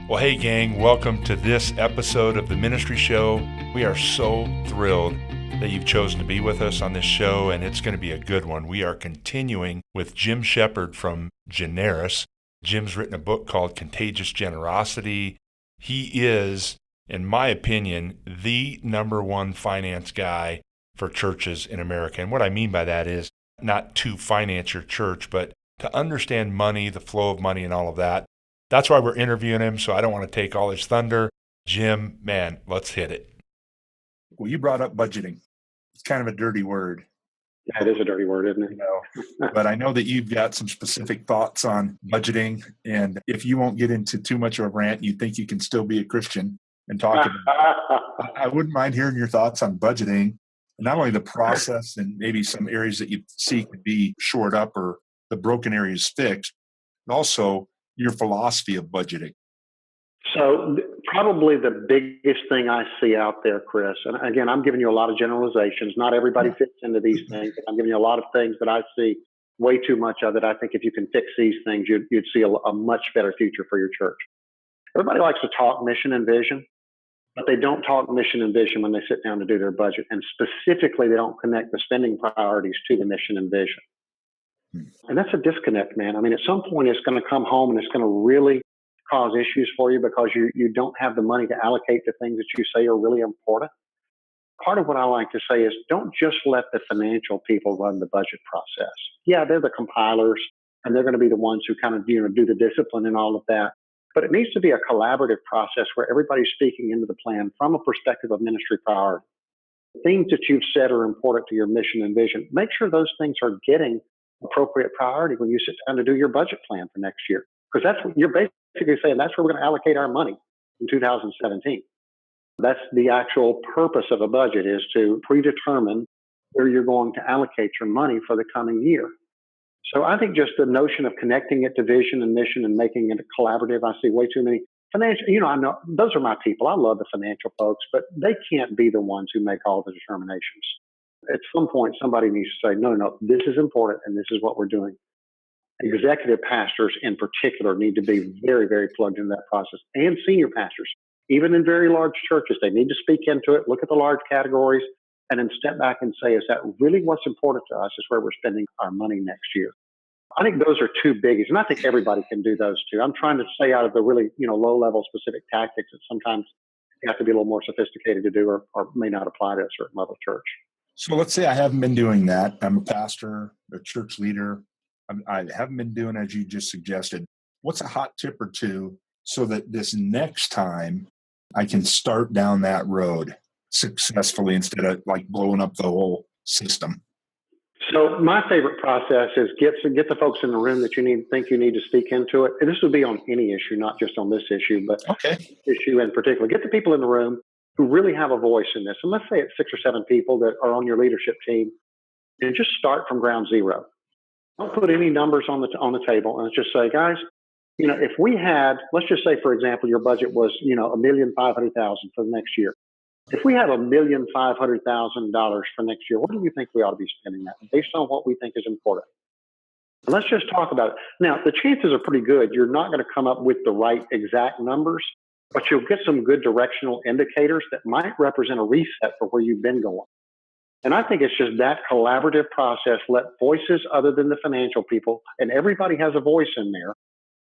Well, hey, gang, welcome to this episode of the Ministry Show. We are so thrilled that you've chosen to be with us on this show, and it's going to be a good one. We are continuing with Jim Sheppard from Generis. Jim's written a book called Contagious Generosity. He is, in my opinion, the number one finance guy for churches in America. And what I mean by that is not to finance your church, but to understand money, the flow of money, and all of that. That's why we're interviewing him, so I don't want to take all his thunder. Jim, man, let's hit it. Well, you brought up budgeting. It's kind of a dirty word. Yeah, it is a dirty word, isn't it? But I know that you've got some specific thoughts on budgeting, and if you won't get into too much of a rant, you think you can still be a Christian and talk about it. I wouldn't mind hearing your thoughts on budgeting, and not only the process and maybe some areas that you see could be shored up or the broken areas fixed, but also your philosophy of budgeting. So probably the biggest thing I see out there, Chris, and again, I'm giving you a lot of generalizations. Not everybody fits into these things. I'm giving you a lot of things that I see way too much of it. I think if you can fix these things, you'd see a much better future for your church. Everybody likes to talk mission and vision, but they don't talk mission and vision when they sit down to do their budget. And specifically, they don't connect the spending priorities to the mission and vision. And that's a disconnect, man. I mean, at some point, it's going to come home and it's going to really cause issues for you because you don't have the money to allocate to things that you say are really important. Part of what I like to say is don't just let the financial people run the budget process. Yeah, they're the compilers and they're going to be the ones who kind of, do the discipline and all of that. But it needs to be a collaborative process where everybody's speaking into the plan from a perspective of ministry priority. Things that you've said are important to your mission and vision. Make sure those things are getting appropriate priority when you sit down to do your budget plan for next year. Because that's what you're basically saying, that's where we're going to allocate our money in 2017. That's the actual purpose of a budget, is to predetermine where you're going to allocate your money for the coming year. So I think just the notion of connecting it to vision and mission and making it collaborative, I see way too many financial, I know those are my people. I love the financial folks, but they can't be the ones who make all the determinations. At some point, somebody needs to say, no, this is important and this is what we're doing. Executive pastors in particular need to be very, very plugged into that process, and senior pastors. Even in very large churches, they need to speak into it, look at the large categories, and then step back and say, is that really what's important to us, is where we're spending our money next year? I think those are two biggies, and I think everybody can do those two. I'm trying to stay out of the really, low-level specific tactics that sometimes you have to be a little more sophisticated to do or may not apply to a certain level of church. So let's say I haven't been doing that. I'm a pastor, a church leader. I haven't been doing as you just suggested. What's a hot tip or two so that this next time I can start down that road successfully instead of like blowing up the whole system? So my favorite process is get the folks in the room that think you need to speak into it. And this would be on any issue, not just on this issue, but issue in particular. Get the people in the room who really have a voice in this. And let's say it's 6 or 7 people that are on your leadership team, and just start from ground zero. Don't put any numbers on the table, and just say, guys, if we had, let's just say, for example, your budget was, $1,500,000 for the next year. If we have $1,500,000 for next year, what do you think we ought to be spending that based on what we think is important? And let's just talk about it. Now, the chances are pretty good you're not going to come up with the right exact numbers, but you'll get some good directional indicators that might represent a reset for where you've been going. And I think it's just that collaborative process. Let voices other than the financial people, and everybody has a voice in there.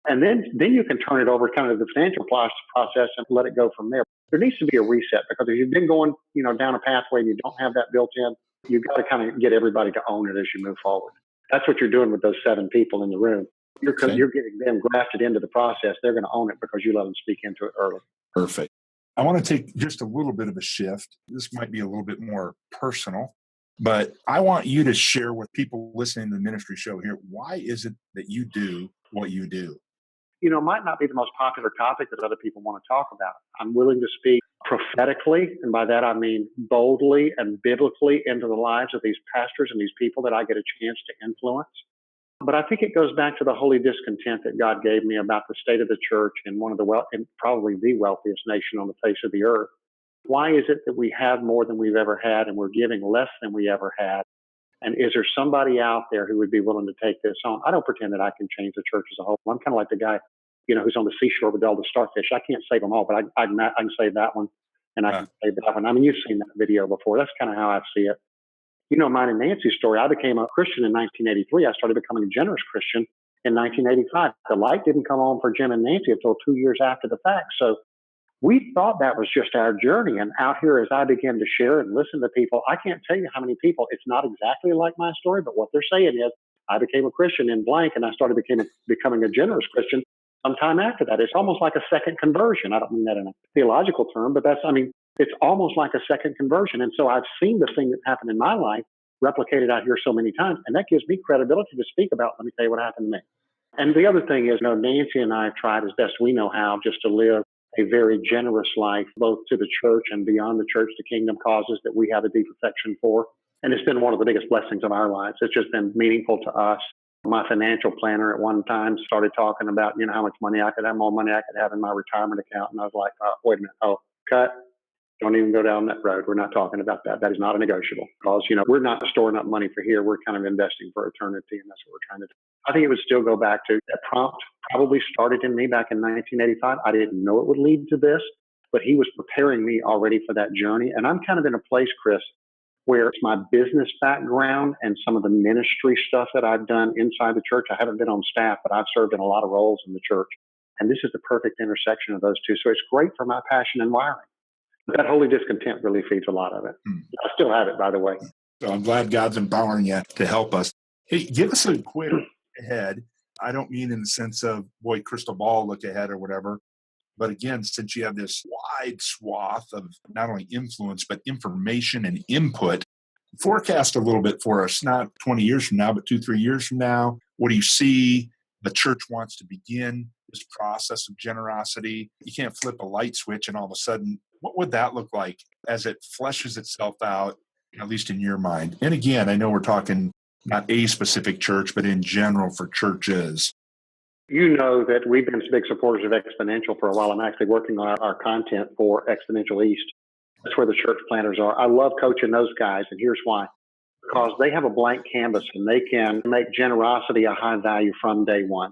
And then you can turn it over kind of the financial process and let it go from there. There needs to be a reset, because if you've been going, down a pathway and you don't have that built in, you've got to kind of get everybody to own it as you move forward. That's what you're doing with those 7 people in the room. You're getting them grafted into the process. They're going to own it because you let them speak into it early. Perfect. I want to take just a little bit of a shift. This might be a little bit more personal, but I want you to share with people listening to the ministry show here, why is it that you do what you do? It might not be the most popular topic that other people want to talk about. I'm willing to speak prophetically, and by that I mean boldly and biblically, into the lives of these pastors and these people that I get a chance to influence. But I think it goes back to the holy discontent that God gave me about the state of the church in one of and probably the wealthiest nation on the face of the earth. Why is it that we have more than we've ever had and we're giving less than we ever had? And is there somebody out there who would be willing to take this on? I don't pretend that I can change the church as a whole. I'm kind of like the guy who's on the seashore with all the starfish. I can't save them all, but I can save that one, and I can save that one. I mean, you've seen that video before. That's kind of how I see it. Mine and Nancy's story. I became a Christian in 1983. I started becoming a generous Christian in 1985. The light didn't come on for Jim and Nancy until 2 years after the fact. So we thought that was just our journey. And out here, as I began to share and listen to people, I can't tell you how many people, it's not exactly like my story, but what they're saying is, I became a Christian in blank, and I started becoming a generous Christian sometime after that. It's almost like a second conversion. I don't mean that in a theological term, but it's almost like a second conversion. And so I've seen the thing that happened in my life replicated out here so many times, and that gives me credibility to speak about. Let me tell you what happened to me. And the other thing is, Nancy and I have tried as best we know how just to live a very generous life, both to the church and beyond the church, to kingdom causes that we have a deep affection for. And it's been one of the biggest blessings of our lives. It's just been meaningful to us. My financial planner at one time started talking about, how much money I could have, more money I could have in my retirement account. And I was like, wait a minute. Oh, cut. Don't even go down that road. We're not talking about that. That is not a negotiable, because, we're not storing up money for here. We're kind of investing for eternity. And that's what we're trying to do. I think it would still go back to that prompt probably started in me back in 1985. I didn't know it would lead to this, but he was preparing me already for that journey. And I'm kind of in a place, Chris, where it's my business background and some of the ministry stuff that I've done inside the church. I haven't been on staff, but I've served in a lot of roles in the church. And this is the perfect intersection of those two. So it's great for my passion and wiring. That holy discontent really feeds a lot of it. I still have it, by the way. So I'm glad God's empowering you to help us. Hey, give us a quick ahead. I don't mean in the sense of, boy, crystal ball, look ahead or whatever. But again, since you have this wide swath of not only influence, but information and input, forecast a little bit for us, not 20 years from now, but 2-3 years from now. What do you see the church wants to begin this process of generosity? You can't flip a light switch and all of a sudden, what would that look like as it fleshes itself out, at least in your mind? And again, I know we're talking not a specific church, but in general for churches. You know that we've been big supporters of Exponential for a while. I'm actually working on our content for Exponential East. That's where the church planters are. I love coaching those guys, and here's why. Because they have a blank canvas, and they can make generosity a high value from day one.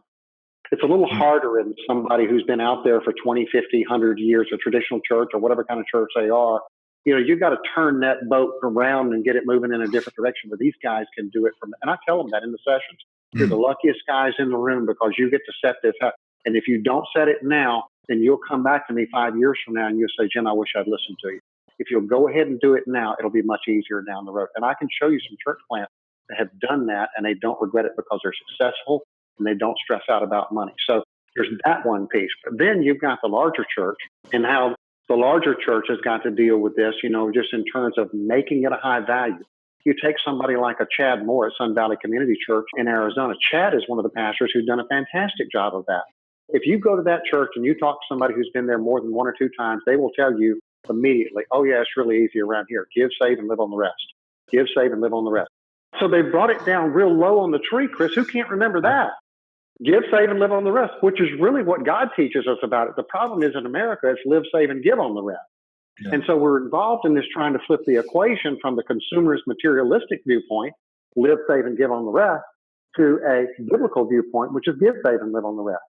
It's a little harder in somebody who's been out there for 20, 50, 100 years, a traditional church or whatever kind of church they are. You've got to turn that boat around and get it moving in a different direction, but these guys can do it and I tell them that in the sessions. You're the luckiest guys in the room because you get to set this up. And if you don't set it now, then you'll come back to me 5 years from now and you'll say, Jim, I wish I'd listened to you. If you'll go ahead and do it now, it'll be much easier down the road. And I can show you some church plants that have done that and they don't regret it because they're successful and they don't stress out about money. So there's that one piece. But then you've got the larger church and how the larger church has got to deal with this, just in terms of making it a high value. You take somebody like a Chad Moore at Sun Valley Community Church in Arizona. Chad is one of the pastors who's done a fantastic job of that. If you go to that church and you talk to somebody who's been there more than 1 or 2 times, they will tell you immediately, oh yeah, it's really easy around here. Give, save, and live on the rest. Give, save, and live on the rest. So they brought it down real low on the tree, Chris. Who can't remember that? Give, save, and live on the rest, which is really what God teaches us about it. The problem is in America, it's live, save, and give on the rest. Yeah. And so we're involved in this trying to flip the equation from the consumerist materialistic viewpoint, live, save, and give on the rest, to a biblical viewpoint, which is give, save, and live on the rest.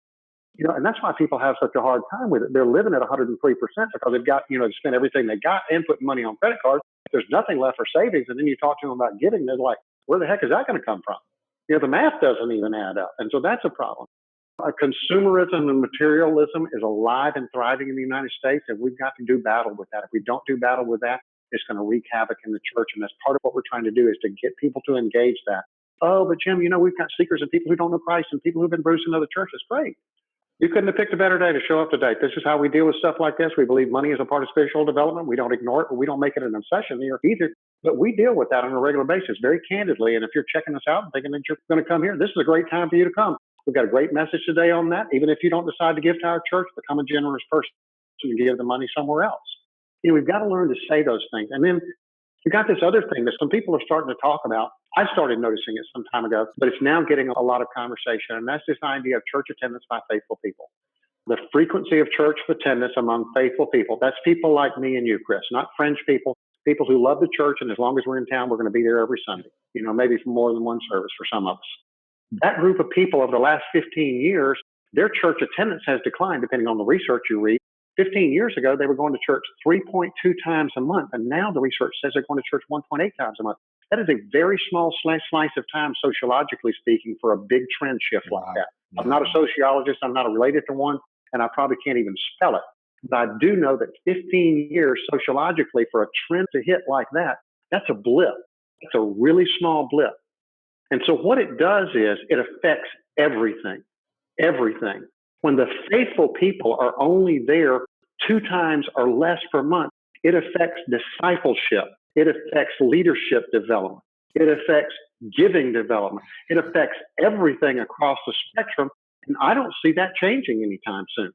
And that's why people have such a hard time with it. They're living at 103% because they've got, they spent everything they got and put money on credit cards. There's nothing left for savings. And then you talk to them about giving, they're like, where the heck is that going to come from? The math doesn't even add up. And so that's a problem. Consumerism and materialism is alive and thriving in the United States, and we've got to do battle with that. If we don't do battle with that, it's going to wreak havoc in the church. And that's part of what we're trying to do is to get people to engage that. Oh, but Jim, we've got seekers and people who don't know Christ and people who've been bruised in other churches. Great. You couldn't have picked a better day to show up today. This is how we deal with stuff like this. We believe money is a part of spiritual development. We don't ignore it, but we don't make it an obsession either. But we deal with that on a regular basis, very candidly. And if you're checking us out and thinking that you're going to come here, this is a great time for you to come. We've got a great message today on that. Even if you don't decide to give to our church, become a generous person and give the money somewhere else. We've got to learn to say those things. And then you got this other thing that some people are starting to talk about. I started noticing it some time ago, but it's now getting a lot of conversation. And that's this idea of church attendance by faithful people. The frequency of church attendance among faithful people. That's people like me and you, Chris, not fringe people, people who love the church. And as long as we're in town, we're going to be there every Sunday, maybe for more than one service for some of us. That group of people over the last 15 years, their church attendance has declined depending on the research you read. 15 years ago, they were going to church 3.2 times a month, and now the research says they're going to church 1.8 times a month. That is a very small slice of time, sociologically speaking, for a big trend shift like that. I'm not a sociologist. I'm not related to one, and I probably can't even spell it. But I do know that 15 years sociologically for a trend to hit like that, that's a blip. It's a really small blip. And so what it does is it affects everything. When the faithful people are only there 2 times or less per month, it affects discipleship. It affects leadership development. It affects giving development. It affects everything across the spectrum. And I don't see that changing anytime soon.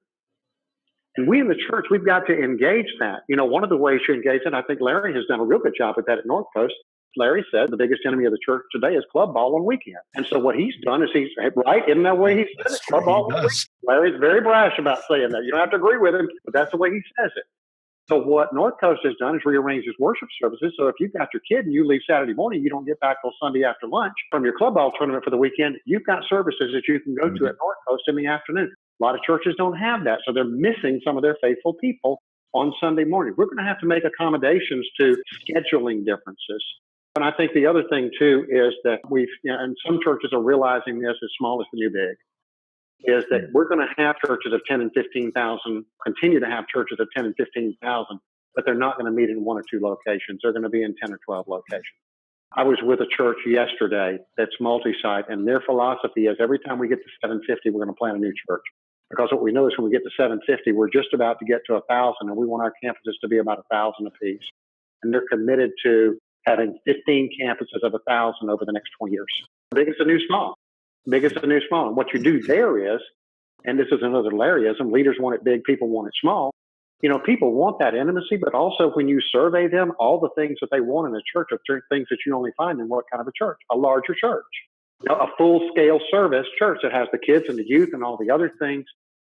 And we in the church, we've got to engage that. One of the ways you engage it, I think Larry has done a real good job with that at North Coast. Larry said the biggest enemy of the church today is club ball on weekend. And so what he's done is right? Isn't that the way he says it? Club ball on weekend. Larry's very brash about saying that. You don't have to agree with him, but that's the way he says it. So what North Coast has done is rearrange his worship services. So if you've got your kid and you leave Saturday morning, you don't get back till Sunday after lunch from your club ball tournament for the weekend, you've got services that you can go to at North Coast in the afternoon. A lot of churches don't have that. So they're missing some of their faithful people on Sunday morning. We're going to have to make accommodations to scheduling differences. And I think the other thing, too, is that and some churches are realizing this, as small as the new big, is that we're going to have churches of 10 and 15,000, continue to have churches of 10 and 15,000, but they're not going to meet in 1 or 2 locations. They're going to be in 10 or 12 locations. I was with a church yesterday that's multi-site, and their philosophy is every time we get to 750, we're going to plant a new church. Because what we know is when we get to 750, we're just about to get to 1,000, and we want our campuses to be about 1,000 apiece. And they're committed to having 15 campuses of 1,000 over the next 20 years. Big is the new small. And what you do there is, and this is another Larryism, leaders want it big, people want it small. People want that intimacy, but also when you survey them, all the things that they want in a church are things that you only find in what kind of a church? A larger church. A full-scale service church that has the kids and the youth and all the other things.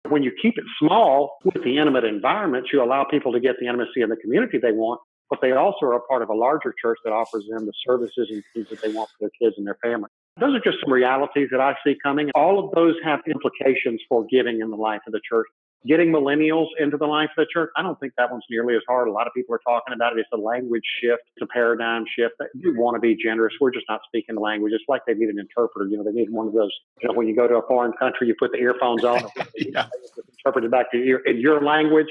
When you keep it small with the intimate environments, you allow people to get the intimacy in the community they want, but they also are a part of a larger church that offers them the services and things that they want for their kids and their family. Those are just some realities that I see coming. All of those have implications for giving in the life of the church. Getting millennials into the life of the church, I don't think that one's nearly as hard. A lot of people are talking about it. It's a language shift. It's a paradigm shift. We want to be generous. We're just not speaking the language. It's like they need an interpreter. They need one of those, when you go to a foreign country, you put the earphones on, it's interpreted back to you in your language.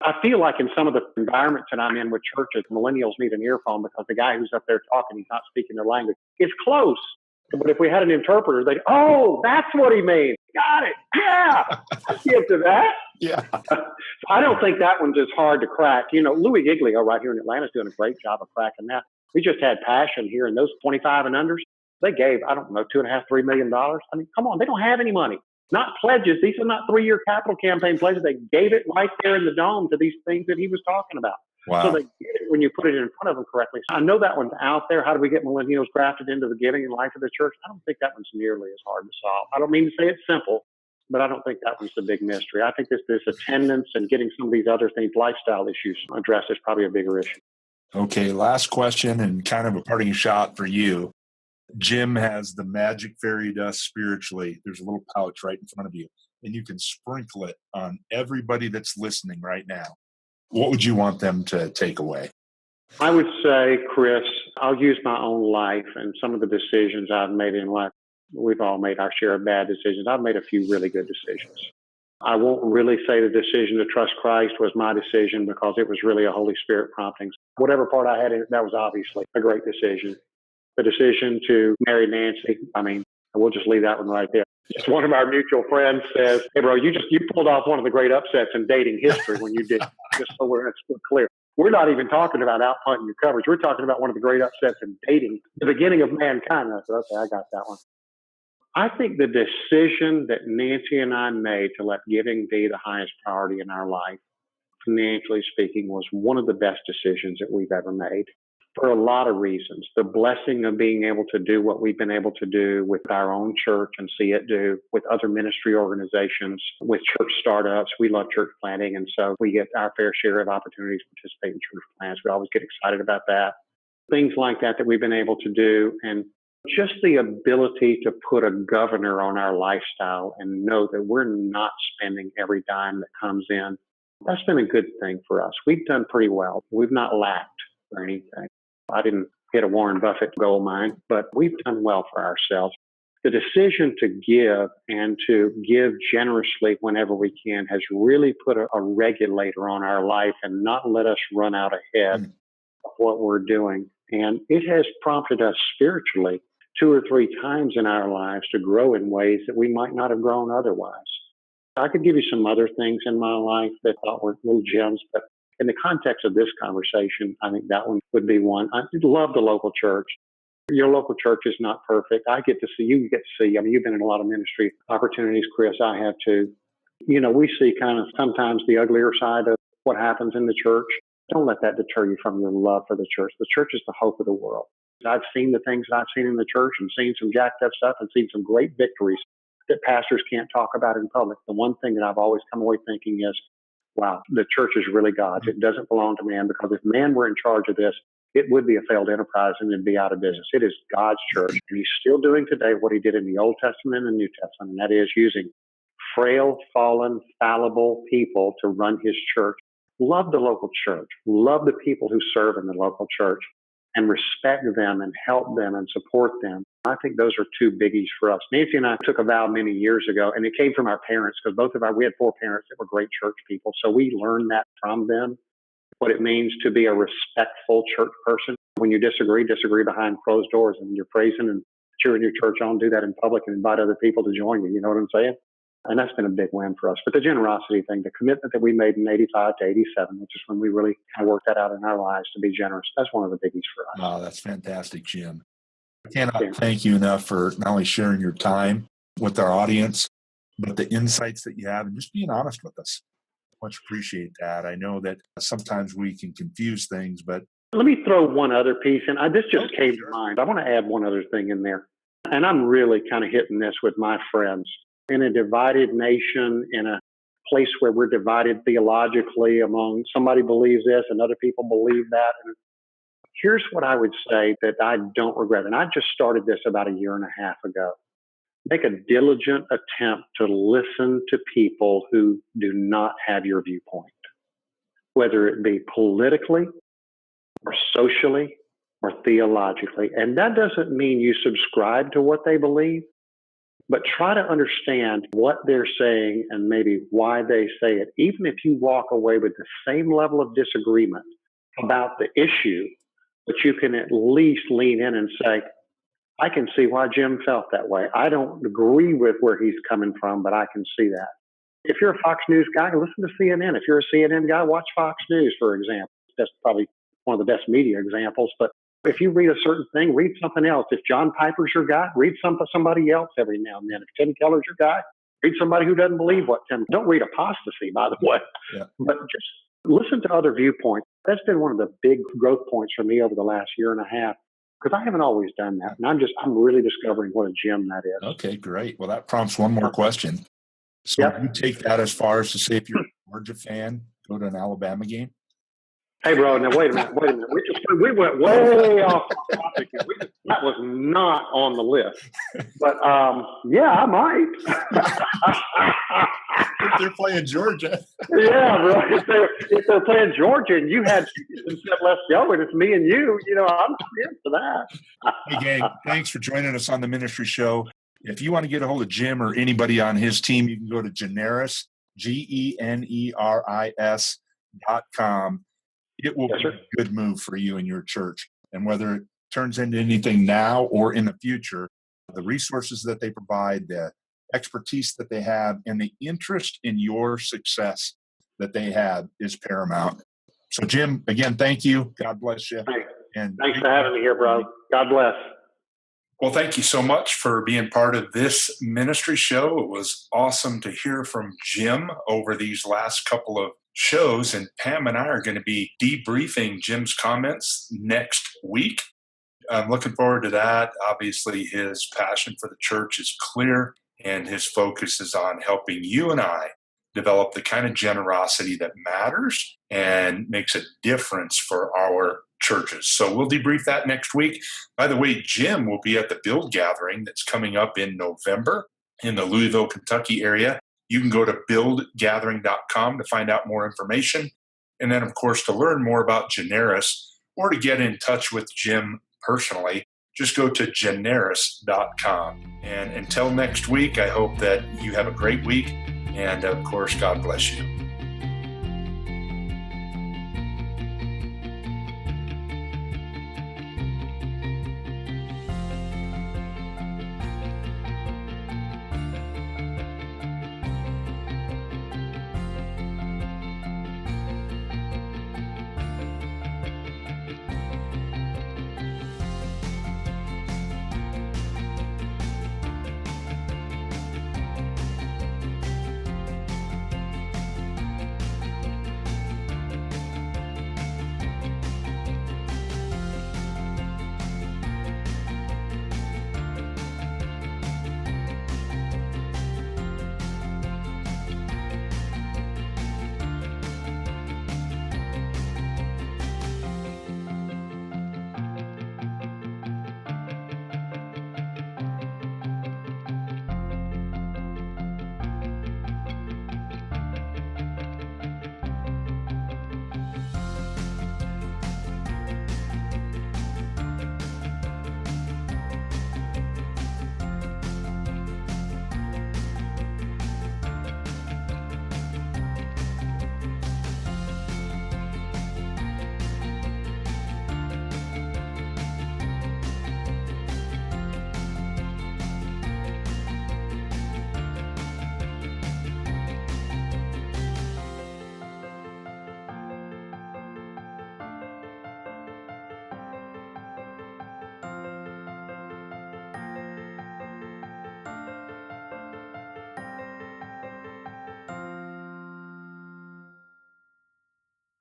I feel like in some of the environments that I'm in with churches, millennials need an earphone because the guy who's up there talking, he's not speaking their language. It's close. But if we had an interpreter, they'd, that's what he means. Got it. Yeah. Let's get to that. Yeah. I don't think that one's as hard to crack. Louis Giglio right here in Atlanta is doing a great job of cracking that. We just had Passion here, and those 25 and unders, they gave, $2.5–3 million. I mean, come on, they don't have any money. Not pledges. These are not 3-year capital campaign pledges. They gave it right there in the dome to these things that he was talking about. Wow. So they get it when you put it in front of them correctly. So I know that one's out there. How do we get millennials grafted into the giving and life of the church? I don't think that one's nearly as hard to solve. I don't mean to say it's simple, but I don't think that one's the big mystery. I think this attendance and getting some of these other things, lifestyle issues addressed is probably a bigger issue. Okay, last question and kind of a parting shot for you. Jim has the magic fairy dust spiritually. There's a little pouch right in front of you, and you can sprinkle it on everybody that's listening right now. What would you want them to take away? I would say, Chris, I'll use my own life and some of the decisions I've made in life. We've all made our share of bad decisions. I've made a few really good decisions. I won't really say the decision to trust Christ was my decision because it was really a Holy Spirit prompting. Whatever part I had in it, that was obviously a great decision. The decision to marry Nancy, we'll just leave that one right there. Just one of our mutual friends says, "Hey, bro, you pulled off one of the great upsets in dating history when you did." Just so we're clear, we're not even talking about outpunting your coverage. We're talking about one of the great upsets in dating, the beginning of mankind. And I said, "Okay, I got that one." I think the decision that Nancy and I made to let giving be the highest priority in our life, financially speaking, was one of the best decisions that we've ever made. For a lot of reasons. The blessing of being able to do what we've been able to do with our own church and see it do with other ministry organizations, with church startups. We love church planting, and so we get our fair share of opportunities to participate in church plants. We always get excited about that. Things like that we've been able to do. And Just the ability to put a governor on our lifestyle and know that we're not spending every dime that comes in. That's been a good thing for us. We've done pretty well. We've not lacked or anything. I didn't hit a Warren Buffett gold mine, but we've done well for ourselves. The decision to give and to give generously whenever we can has really put a regulator on our life and not let us run out ahead of what we're doing. And it has prompted us spiritually 2 or 3 times in our lives to grow in ways that we might not have grown otherwise. I could give you some other things in my life that I thought were little gems, but in the context of this conversation, I think that one would be one. I love the local church. Your local church is not perfect. I get to see, you get to see, I mean, you've been in a lot of ministry opportunities, Chris, I have too. You know, we see kind of sometimes the uglier side of what happens in the church. Don't let that deter you from your love for the church. The church is the hope of the world. I've seen the things that I've seen in the church and seen some jacked up stuff and seen some great victories that pastors can't talk about in public. The one thing that I've always come away thinking is, wow, the church is really God's. It doesn't belong to man, because if man were in charge of this, it would be a failed enterprise and it'd be out of business. It is God's church. And he's still doing today what he did in the Old Testament and the New Testament, and that is using frail, fallen, fallible people to run his church. Love the local church. Love the people who serve in the local church and respect them and help them and support them. I think those are 2 biggies for us. Nancy and I took a vow many years ago, and it came from our parents, because we had 4 parents that were great church people. So we learned that from them, what it means to be a respectful church person. When you disagree behind closed doors, and you're praising and cheering your church on, do that in public and invite other people to join you. You know what I'm saying? And that's been a big win for us. But the generosity thing, the commitment that we made in 85 to 87, which is when we really kind of worked that out in our lives to be generous, that's one of the biggies for us. Oh, that's fantastic, Jim. I cannot thank you enough for not only sharing your time with our audience, but the insights that you have and just being honest with us. Much appreciate that. I know that sometimes we can confuse things, but let me throw one other piece in. This just came to mind. I want to add one other thing in there. And I'm really kind of hitting this with my friends. In a divided nation, in a place where we're divided theologically among somebody believes this and other people believe that. And here's what I would say that I don't regret. And I just started this about 1.5 years ago. Make a diligent attempt to listen to people who do not have your viewpoint, whether it be politically or socially or theologically. And that doesn't mean you subscribe to what they believe, but try to understand what they're saying and maybe why they say it. Even if you walk away with the same level of disagreement about the issue, but you can at least lean in and say, I can see why Jim felt that way. I don't agree with where he's coming from, but I can see that. If you're a Fox News guy, listen to CNN. If you're a CNN guy, watch Fox News, for example. That's probably one of the best media examples. But if you read a certain thing, read something else. If John Piper's your guy, read somebody else every now and then. If Tim Keller's your guy, read somebody who doesn't believe what Tim. Don't read apostasy, by the way. Yeah. But just listen to other viewpoints. That's been one of the big growth points for me over the last 1.5 years. Because I haven't always done that. And I'm really discovering what a gem that is. Okay, great. Well, that prompts one more question. So you take that as far as to say, if you're a Georgia fan, go to an Alabama game? Hey, bro, now wait a minute. We went way off topic. That was not on the list. But, yeah, I might. If they're playing Georgia. Yeah, bro. If they're playing Georgia and you had and said, let's go, and it's me and you, I'm in for that. Hey, gang, thanks for joining us on the Ministry Show. If you want to get a hold of Jim or anybody on his team, you can go to Generis, GENERIS.com. It will be a good move for you and your church. And whether it turns into anything now or in the future, the resources that they provide, the expertise that they have, and the interest in your success that they have is paramount. So, Jim, again, thank you. God bless you. Thanks for having me here, bro. God bless. Well, thank you so much for being part of this ministry show. It was awesome to hear from Jim over these last couple of shows, and Pam and I are going to be debriefing Jim's comments next week. I'm looking forward to that. Obviously, his passion for the church is clear, and his focus is on helping you and I develop the kind of generosity that matters and makes a difference for our churches. So we'll debrief that next week. By the way, Jim will be at the Build Gathering that's coming up in November in the Louisville, Kentucky area. You can go to buildgathering.com to find out more information. And then, of course, to learn more about Generis or to get in touch with Jim personally, just go to generis.com. And until next week, I hope that you have a great week. And of course, God bless you.